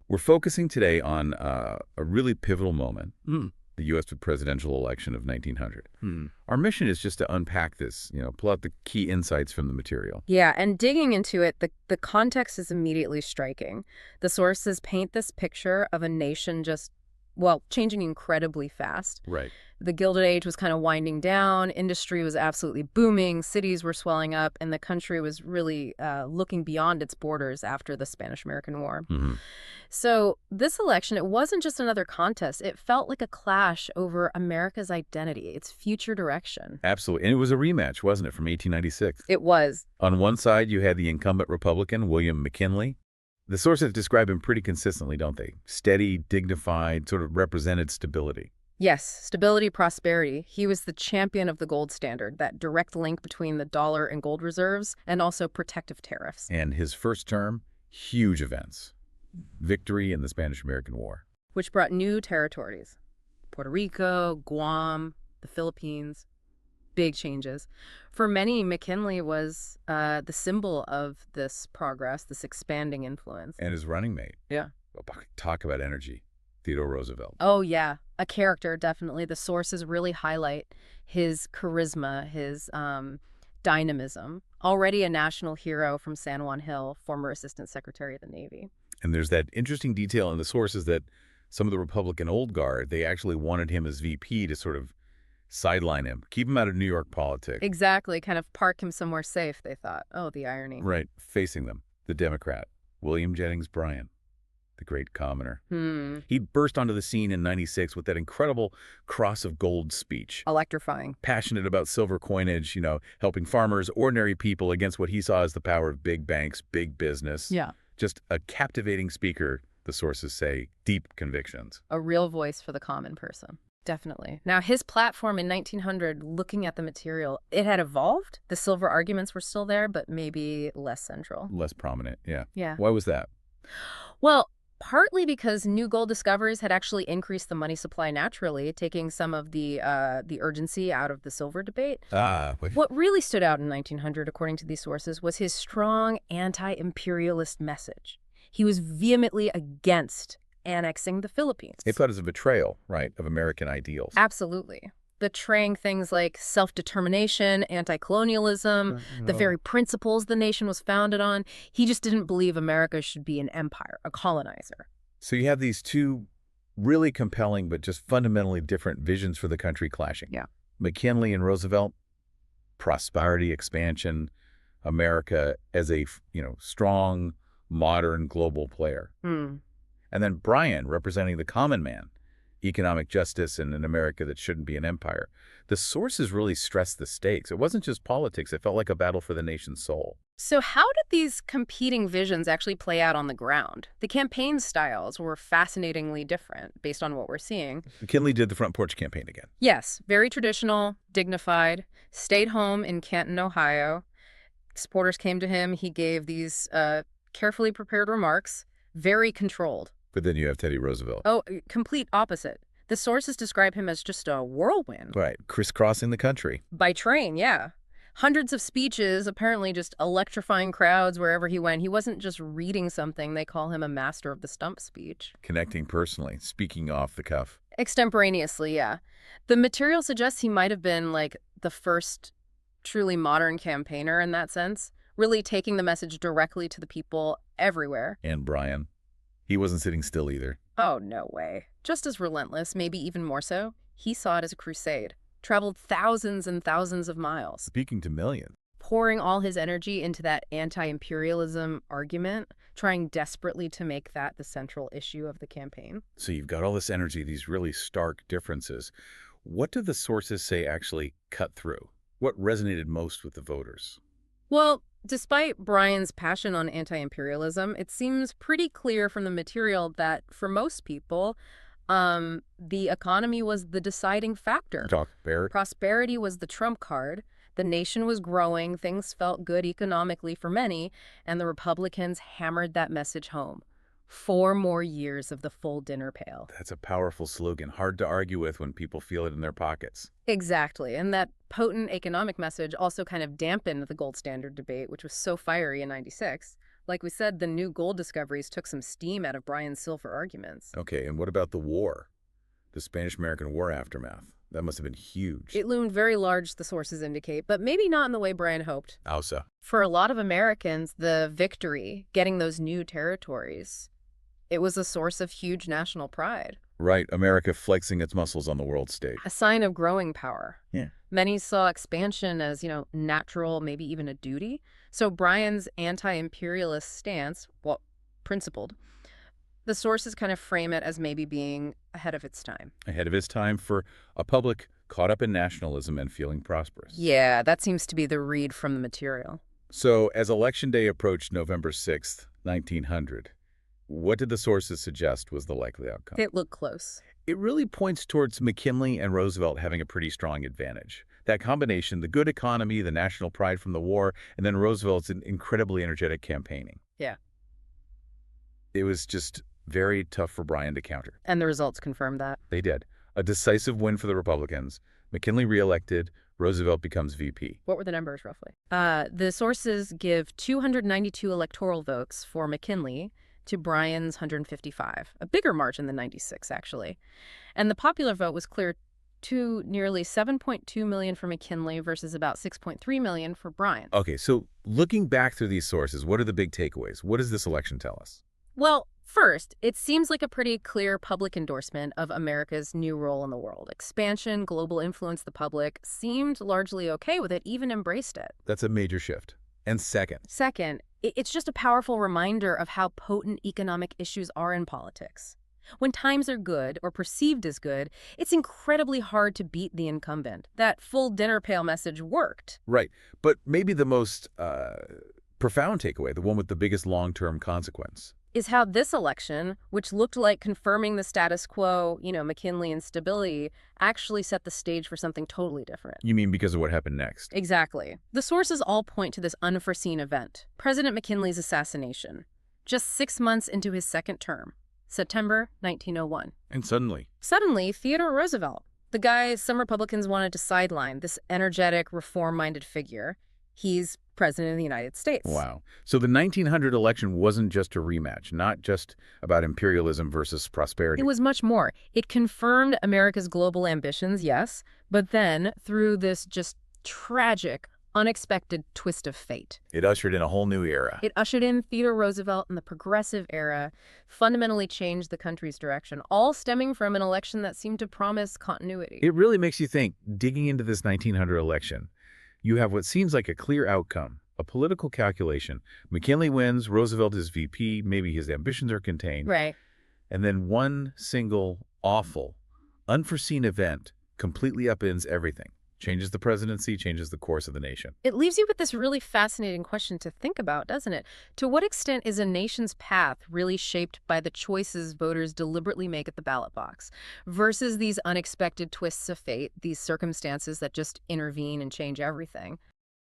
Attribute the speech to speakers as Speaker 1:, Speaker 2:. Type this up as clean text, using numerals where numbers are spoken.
Speaker 1: We're focusing today on a really pivotal moment,
Speaker 2: Mm.
Speaker 1: the U.S. presidential election of 1900.
Speaker 2: Hmm.
Speaker 1: Our mission is just to unpack this, pull out the key insights from the material.
Speaker 3: Yeah, and digging into it, the context is immediately striking. The sources paint this picture of a nation just, well, changing incredibly fast.
Speaker 1: Right.
Speaker 3: The Gilded Age was kind of winding down, industry was absolutely booming, cities were swelling up, and the country was really looking beyond its borders after the Spanish-American War.
Speaker 1: Mm-hmm.
Speaker 3: So this election, it wasn't just another contest. It felt like a clash over America's identity, its future direction.
Speaker 1: Absolutely. And it was a rematch, wasn't it, from 1896?
Speaker 3: It was.
Speaker 1: On one side, you had the incumbent Republican, William McKinley. The sources describe him pretty consistently, don't they? Steady, dignified, sort of represented stability.
Speaker 3: Yes, stability, prosperity. He was the champion of the gold standard, that direct link between the dollar and gold reserves, and also protective tariffs.
Speaker 1: And his first term, huge events. Victory in the Spanish-American War.
Speaker 3: Which brought new territories. Puerto Rico, Guam, the Philippines. Big changes. For many, McKinley was the symbol of this progress, this expanding influence.
Speaker 1: And his running mate.
Speaker 3: Yeah.
Speaker 1: Well, talk about energy. Theodore Roosevelt.
Speaker 3: Oh, yeah. A character, definitely. The sources really highlight his charisma, his dynamism. Already a national hero from San Juan Hill, former Assistant Secretary of the Navy.
Speaker 1: And there's that interesting detail in the sources that some of the Republican old guard, they actually wanted him as VP to sort of sideline him, keep him out of New York politics.
Speaker 3: Exactly. Kind of park him somewhere safe, they thought. Oh, the irony.
Speaker 1: Right. Facing them, the Democrat, William Jennings Bryan, the great commoner. He burst onto the scene in 96 with that incredible cross of gold speech.
Speaker 3: Electrifying.
Speaker 1: Passionate about silver coinage, helping farmers, ordinary people against what he saw as the power of big banks, big business.
Speaker 3: Yeah.
Speaker 1: Just a captivating speaker, the sources say, deep convictions.
Speaker 3: A real voice for the common person. Definitely. Now, his platform in 1900, looking at the material, it had evolved. The silver arguments were still there, but maybe less central.
Speaker 1: Less prominent, yeah.
Speaker 3: Yeah.
Speaker 1: Why was that?
Speaker 3: Well, partly because new gold discoveries had actually increased the money supply naturally, taking some of the urgency out of the silver debate. What really stood out in 1900, according to these sources, was his strong anti-imperialist message. He was vehemently against annexing the Philippines.
Speaker 1: They thought it was a betrayal, right, of American ideals.
Speaker 3: Absolutely. Betraying things like self-determination, anti-colonialism, the very principles the nation was founded on. He just didn't believe America should be an empire, a colonizer.
Speaker 1: So you have these two really compelling but just fundamentally different visions for the country clashing.
Speaker 3: Yeah.
Speaker 1: McKinley and Roosevelt, prosperity, expansion, America as a, strong, modern global player. And then Bryan representing the common man, economic justice in an America that shouldn't be an empire. The sources really stressed the stakes. It wasn't just politics. It felt like a battle for the nation's soul.
Speaker 3: So how did these competing visions actually play out on the ground? The campaign styles were fascinatingly different based on what we're seeing.
Speaker 1: McKinley did the front porch campaign again.
Speaker 3: Yes, very traditional, dignified, stayed home in Canton, Ohio. Supporters came to him. He gave these carefully prepared remarks, very controlled.
Speaker 1: But then you have Teddy Roosevelt.
Speaker 3: Oh, complete opposite. The sources describe him as just a whirlwind.
Speaker 1: Right, crisscrossing the country.
Speaker 3: By train, yeah. Hundreds of speeches, apparently just electrifying crowds wherever he went. He wasn't just reading something. They call him a master of the stump speech.
Speaker 1: Connecting personally, speaking off the cuff.
Speaker 3: Extemporaneously, yeah. The material suggests he might have been like the first truly modern campaigner in that sense, really taking the message directly to the people everywhere.
Speaker 1: And Bryan. He wasn't sitting still either.
Speaker 3: Oh, no way. Just as relentless, maybe even more so, he saw it as a crusade. Traveled thousands and thousands of miles.
Speaker 1: Speaking to millions.
Speaker 3: Pouring all his energy into that anti-imperialism argument, trying desperately to make that the central issue of the campaign.
Speaker 1: So you've got all this energy, these really stark differences. What do the sources say actually cut through? What resonated most with the voters?
Speaker 3: Well, despite Bryan's passion on anti-imperialism, it seems pretty clear from the material that for most people, the economy was the deciding factor. Prosperity was the trump card. The nation was growing. Things felt good economically for many, and the Republicans hammered that message home. 4 more years of the full dinner pail.
Speaker 1: That's a powerful slogan, hard to argue with when people feel it in their pockets.
Speaker 3: Exactly. And that potent economic message also kind of dampened the gold standard debate, which was so fiery in 96. Like we said, the new gold discoveries took some steam out of Bryan's silver arguments.
Speaker 1: Okay, and what about the war? The Spanish-American War aftermath? That must have been huge.
Speaker 3: It loomed very large, the sources indicate, but maybe not in the way Bryan hoped.
Speaker 1: How so?
Speaker 3: For a lot of Americans, the victory, getting those new territories, it was a source of huge national pride.
Speaker 1: Right, America flexing its muscles on the world stage.
Speaker 3: A sign of growing power.
Speaker 1: Yeah.
Speaker 3: Many saw expansion as, natural, maybe even a duty. So Bryan's anti-imperialist stance, well, principled, the sources kind of frame it as maybe being ahead of its time.
Speaker 1: Ahead of its time for a public caught up in nationalism and feeling prosperous.
Speaker 3: Yeah, that seems to be the read from the material.
Speaker 1: So as Election Day approached November 6th, 1900, what did the sources suggest was the likely outcome?
Speaker 3: It looked close.
Speaker 1: It really points towards McKinley and Roosevelt having a pretty strong advantage. That combination, the good economy, the national pride from the war, and then Roosevelt's incredibly energetic campaigning.
Speaker 3: Yeah.
Speaker 1: It was just very tough for Bryan to counter.
Speaker 3: And the results confirmed that.
Speaker 1: They did. A decisive win for the Republicans. McKinley reelected. Roosevelt becomes VP.
Speaker 3: What were the numbers, roughly? The sources give 292 electoral votes for McKinley to Bryan's 155, a bigger margin than 96, actually. And the popular vote was clear to nearly 7.2 million for McKinley versus about 6.3 million for Bryan.
Speaker 1: Okay, so looking back through these sources, what are the big takeaways? What does this election tell us?
Speaker 3: Well, first, it seems like a pretty clear public endorsement of America's new role in the world. Expansion, global influence, the public seemed largely okay with it, even embraced it.
Speaker 1: That's a major shift. And second,
Speaker 3: it's just a powerful reminder of how potent economic issues are in politics. When times are good, or perceived as good, it's incredibly hard to beat the incumbent. That full dinner pail message worked.
Speaker 1: right, but maybe the most profound takeaway, the one with the biggest long-term consequence,
Speaker 3: is how this election, which looked like confirming the status quo, McKinley and stability, actually set the stage for something totally different.
Speaker 1: You mean because of what happened next?
Speaker 3: Exactly. The sources all point to this unforeseen event, President McKinley's assassination, just 6 months into his second term, September 1901.
Speaker 1: And suddenly,
Speaker 3: Theodore Roosevelt, the guy some Republicans wanted to sideline, this energetic, reform-minded figure, he's President of the United States.
Speaker 1: Wow. So the 1900 election wasn't just a rematch, not just about imperialism versus prosperity.
Speaker 3: It was much more. It confirmed America's global ambitions, yes, but then through this just tragic, unexpected twist of fate.
Speaker 1: It ushered in a whole new era.
Speaker 3: It ushered in Theodore Roosevelt and the progressive era, fundamentally changed the country's direction, all stemming from an election that seemed to promise continuity.
Speaker 1: It really makes you think, digging into this 1900 election, you have what seems like a clear outcome, a political calculation. McKinley wins, Roosevelt is VP, maybe his ambitions are contained.
Speaker 3: Right.
Speaker 1: And then one single, awful, unforeseen event completely upends everything. Changes the presidency, changes the course of the nation.
Speaker 3: It leaves you with this really fascinating question to think about, doesn't it? To what extent is a nation's path really shaped by the choices voters deliberately make at the ballot box versus these unexpected twists of fate, these circumstances that just intervene and change everything?